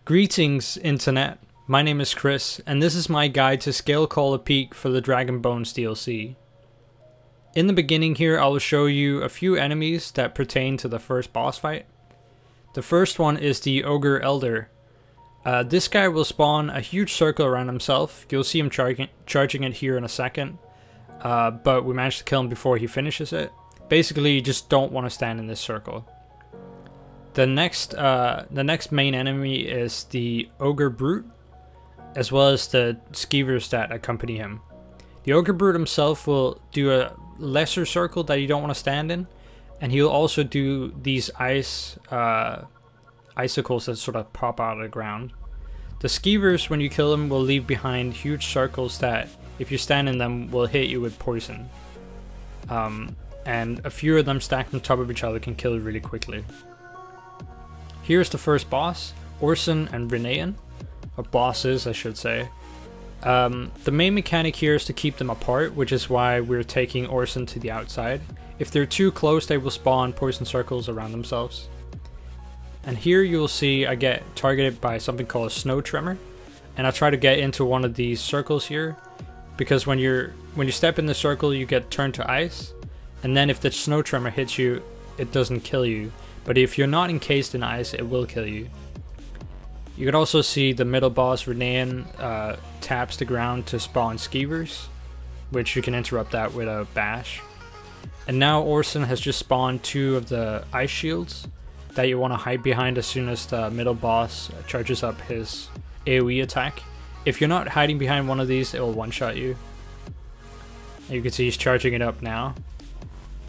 Greetings, Internet. My name is Chris, and this is my guide to Scalecaller Peak for the Dragon Bones DLC. In the beginning here, I will show you a few enemies that pertain to the first boss fight. The first one is the Ogre Elder. This guy will spawn a huge circle around himself. You'll see him charging it here in a second, but we managed to kill him before he finishes it. Basically, you just don't want to stand in this circle. The next main enemy is the Ogre Brute, as well as the skeevers that accompany him. The Ogre Brute himself will do a lesser circle that you don't want to stand in, and he'll also do these icicles that sort of pop out of the ground. The skeevers, when you kill them, will leave behind huge circles that, if you stand in them, will hit you with poison. And a few of them stacked on top of each other can kill you really quickly. Here's the first boss, Orson and Rune, or bosses I should say. The main mechanic here is to keep them apart, which is why we're taking Orson to the outside. If they're too close, they will spawn poison circles around themselves. And here you'll see I get targeted by something called a snow tremor, and I try to get into one of these circles here, because when you step in the circle you get turned to ice, and then if the snow tremor hits you, it doesn't kill you. But if you're not encased in ice, it will kill you. You can also see the middle boss, Rune, taps the ground to spawn skeevers, which you can interrupt that with a bash. And now Orson has just spawned two of the ice shields that you want to hide behind as soon as the middle boss charges up his AoE attack. If you're not hiding behind one of these, it will one-shot you. You can see he's charging it up now.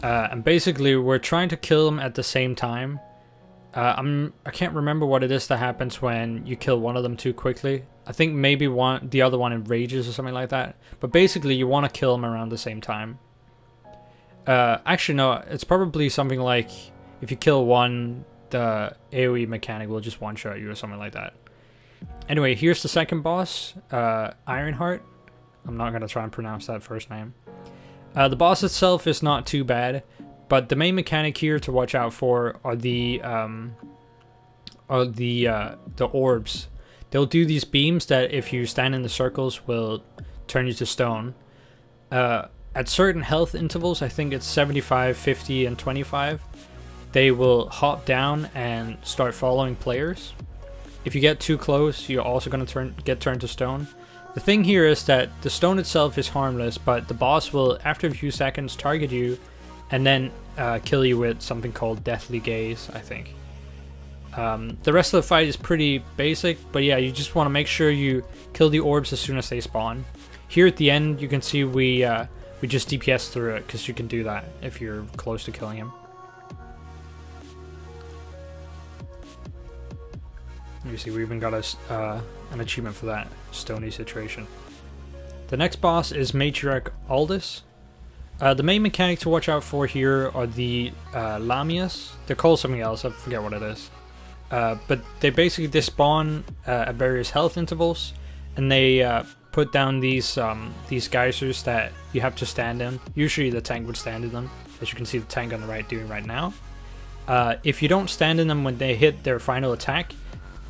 And basically we're trying to kill him at the same time. I can't remember what it is that happens when you kill one of them too quickly. I think maybe the other one enrages or something like that. But basically you want to kill them around the same time. Actually no, it's probably something like if you kill one, the AoE mechanic will just one-shot you or something like that. Anyway, here's the second boss, Ironheart. I'm not going to try and pronounce that first name. The boss itself is not too bad, but the main mechanic here to watch out for are the orbs. They'll do these beams that, if you stand in the circles, will turn you to stone. At certain health intervals, I think it's 75, 50, and 25, they will hop down and start following players. If you get too close, you're also going to get turned to stone. The thing here is that the stone itself is harmless, but the boss will, after a few seconds, target you and then kill you with something called Deathly Gaze, I think. The rest of the fight is pretty basic, but yeah, you just want to make sure you kill the orbs as soon as they spawn. Here at the end, you can see we just DPS through it, because you can do that if you're close to killing him. You see, we even got an achievement for that stony situation. The next boss is Matriarch Aldous. The main mechanic to watch out for here are the Lamias. They're called something else, I forget what it is. But they basically spawn at various health intervals, and they put down these geysers that you have to stand in. Usually the tank would stand in them, as you can see the tank on the right doing right now. If you don't stand in them when they hit their final attack,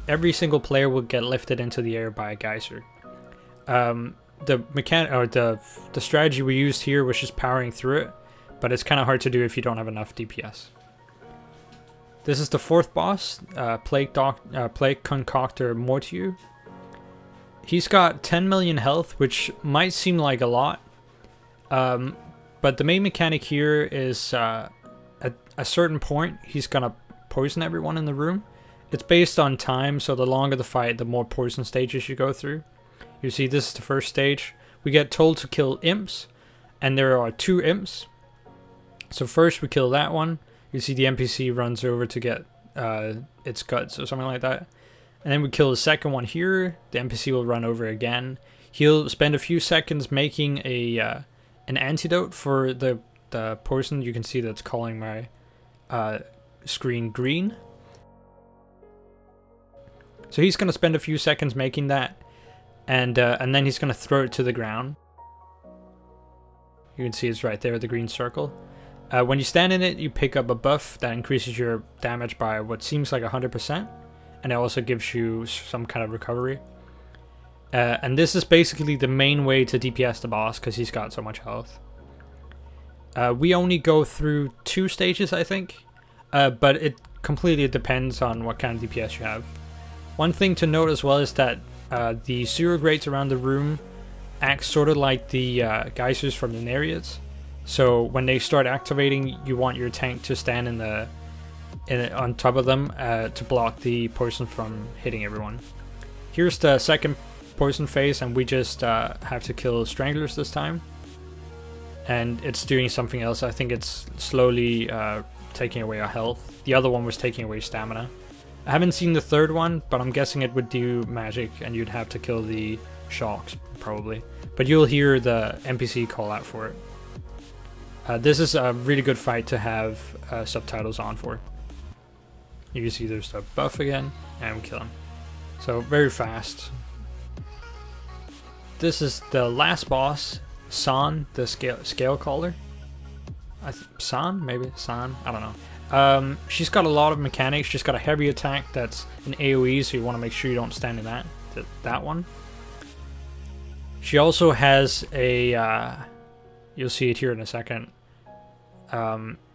every single player will get lifted into the air by a geyser. The strategy we used here was just powering through it, but it's kind of hard to do if you don't have enough DPS. This is the fourth boss, Plague Concoctor Mortiu. He's got 10 million health, which might seem like a lot, but the main mechanic here is at a certain point he's gonna poison everyone in the room. It's based on time, so the longer the fight, the more poison stages you go through. You see, this is the first stage. We get told to kill imps, and there are 2 imps. So first we kill that one. You see the NPC runs over to get its guts or something like that. And then we kill the second one here. The NPC will run over again. He'll spend a few seconds making an antidote for the poison. You can see that's calling my screen green. So he's going to spend a few seconds making that, and then he's going to throw it to the ground. You can see it's right there, the green circle. When you stand in it, you pick up a buff that increases your damage by what seems like 100%. and it also gives you some kind of recovery. And this is basically the main way to DPS the boss, because he's got so much health. We only go through 2 stages, I think, but it completely depends on what kind of DPS you have. One thing to note as well is that the zero grates around the room act sort of like the geysers from the Nereids. So when they start activating, you want your tank to stand on top of them to block the poison from hitting everyone. Here's the second poison phase, and we just have to kill stranglers this time. And it's doing something else. I think it's slowly taking away our health. The other one was taking away stamina. I haven't seen the third one, but I'm guessing it would do magic, and you'd have to kill the sharks probably. But you'll hear the NPC call out for it. This is a really good fight to have subtitles on for. You can see there's the buff again, and we kill him. So very fast. This is the last boss, Shaun, the Scalecaller. San, maybe? San? I don't know. She's got a lot of mechanics. She's got a heavy attack that's an AoE, so you want to make sure you don't stand in that one. She also has a, you'll see it here in a second.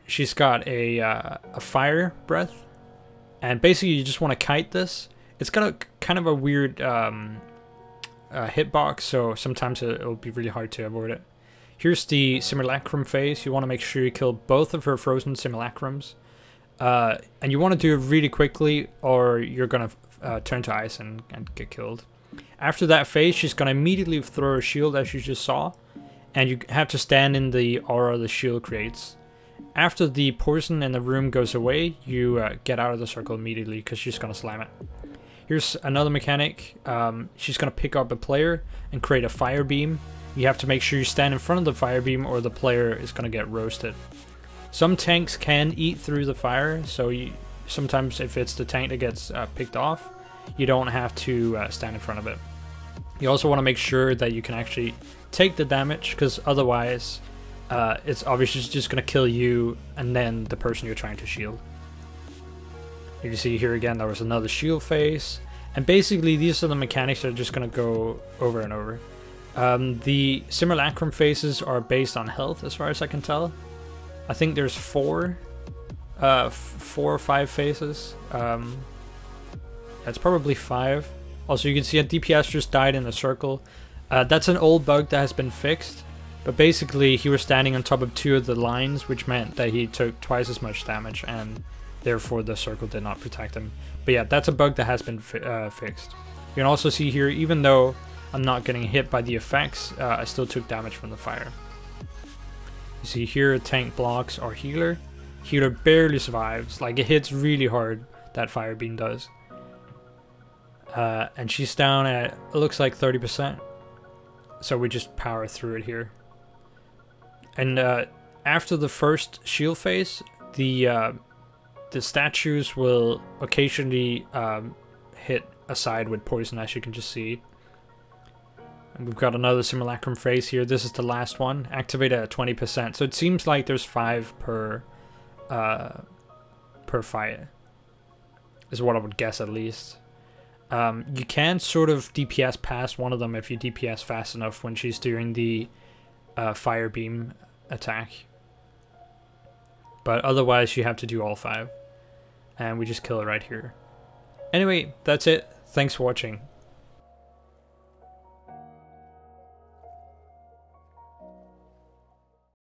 She's got a fire breath, and basically you just want to kite this. It's got a kind of a weird hitbox, so sometimes it'll be really hard to avoid it. Here's the simulacrum phase. You want to make sure you kill both of her frozen simulacrums, and you want to do it really quickly, or you're gonna turn to ice and get killed. After that phase, she's gonna immediately throw a shield, as you just saw, and you have to stand in the aura the shield creates. After the poison in the room goes away, you get out of the circle immediately, because she's gonna slam it. Here's another mechanic. She's gonna pick up a player and create a fire beam. You have to make sure you stand in front of the fire beam, or the player is gonna get roasted. Some tanks can eat through the fire, so sometimes if it's the tank that gets picked off, you don't have to stand in front of it. You also want to make sure that you can actually take the damage, because otherwise it's obviously just going to kill you and then the person you're trying to shield. You can see here again there was another shield phase, and basically these are the mechanics that are just going to go over and over. The simulacrum phases are based on health, as far as I can tell. I think there's 4 or 5 phases. That's probably 5. Also, you can see a DPS just died in a circle. That's an old bug that has been fixed, but basically he was standing on top of 2 of the lines, which meant that he took twice as much damage, and therefore the circle did not protect him. But yeah, that's a bug that has been fixed. You can also see here, even though I'm not getting hit by the effects, I still took damage from the fire. You see here, tank blocks our healer. Healer barely survives. Like, it hits really hard, that fire beam does. And she's down at, it looks like 30%. So we just power through it here. And after the first shield phase, the statues will occasionally hit a side with poison, as you can just see. And we've got another simulacrum phase here. This is the last one, activated at 20%. So it seems like there's 5 per fight, is what I would guess at least. You can sort of DPS past one of them if you DPS fast enough when she's doing the fire beam attack. But otherwise you have to do all 5. And we just kill it right here. Anyway, that's it. Thanks for watching.